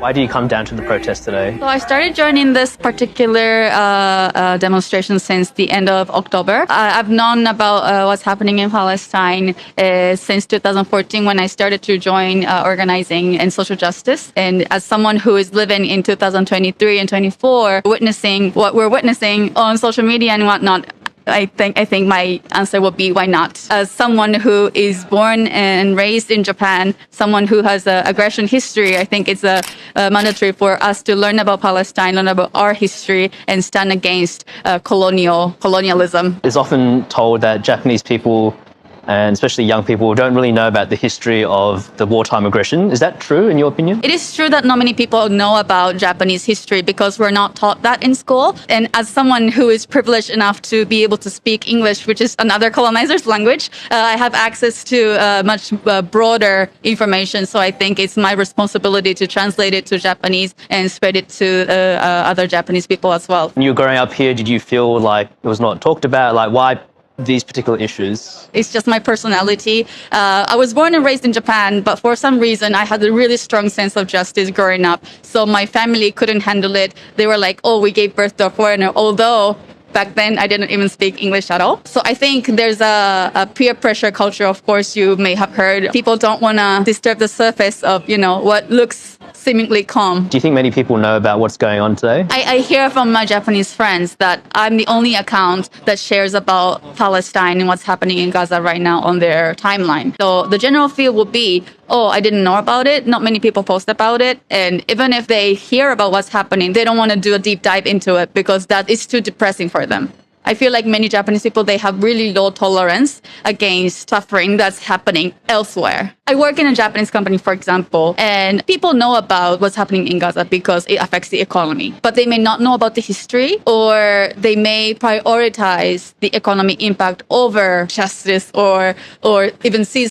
Why do you come down to the protest today? So I started joining this particular demonstration since the end of October. I've known about what's happening in Palestine since 2014 when I started to join organizing and social justice. And as someone who is living in 2023 and 24, witnessing what we're witnessing on social media and whatnot, I think my answer would be why not? As someone who is born and raised in Japan, someone who has an aggression history, I think it's mandatory for us to learn about Palestine, learn about our history, and stand against colonialism. It's often told that Japanese people, and especially young people, don't really know about the history of the wartime aggression. Is that true, in your opinion? It is true that not many people know about Japanese history because we're not taught that in school. And as someone who is privileged enough to be able to speak English, which is another colonizer's language, I have access to much broader information. So I think it's my responsibility to translate it to Japanese and spread it to other Japanese people as well. When you were growing up here, did you feel like it was not talked about? Like, why these particular issues? It's just my personality. I was born and raised in Japan, but for some reason I had a really strong sense of justice growing up. So my family couldn't handle it. They were like, oh, we gave birth to a foreigner, although back then I didn't even speak English at all. So I think there's a peer pressure culture. Of course, you may have heard. People don't want to disturb the surface of, what looks seemingly calm. Do you think many people know about what's going on today? I hear from my Japanese friends that I'm the only account that shares about Palestine and what's happening in Gaza right now on their timeline. So the general feel will be, oh, I didn't know about it. Not many people post about it. And even if they hear about what's happening, they don't want to do a deep dive into it because that is too depressing for them. I feel like many Japanese people, they have really low tolerance against suffering that's happening elsewhere. I work in a Japanese company, for example, and people know about what's happening in Gaza because it affects the economy. But they may not know about the history, or they may prioritize the economic impact over justice or even see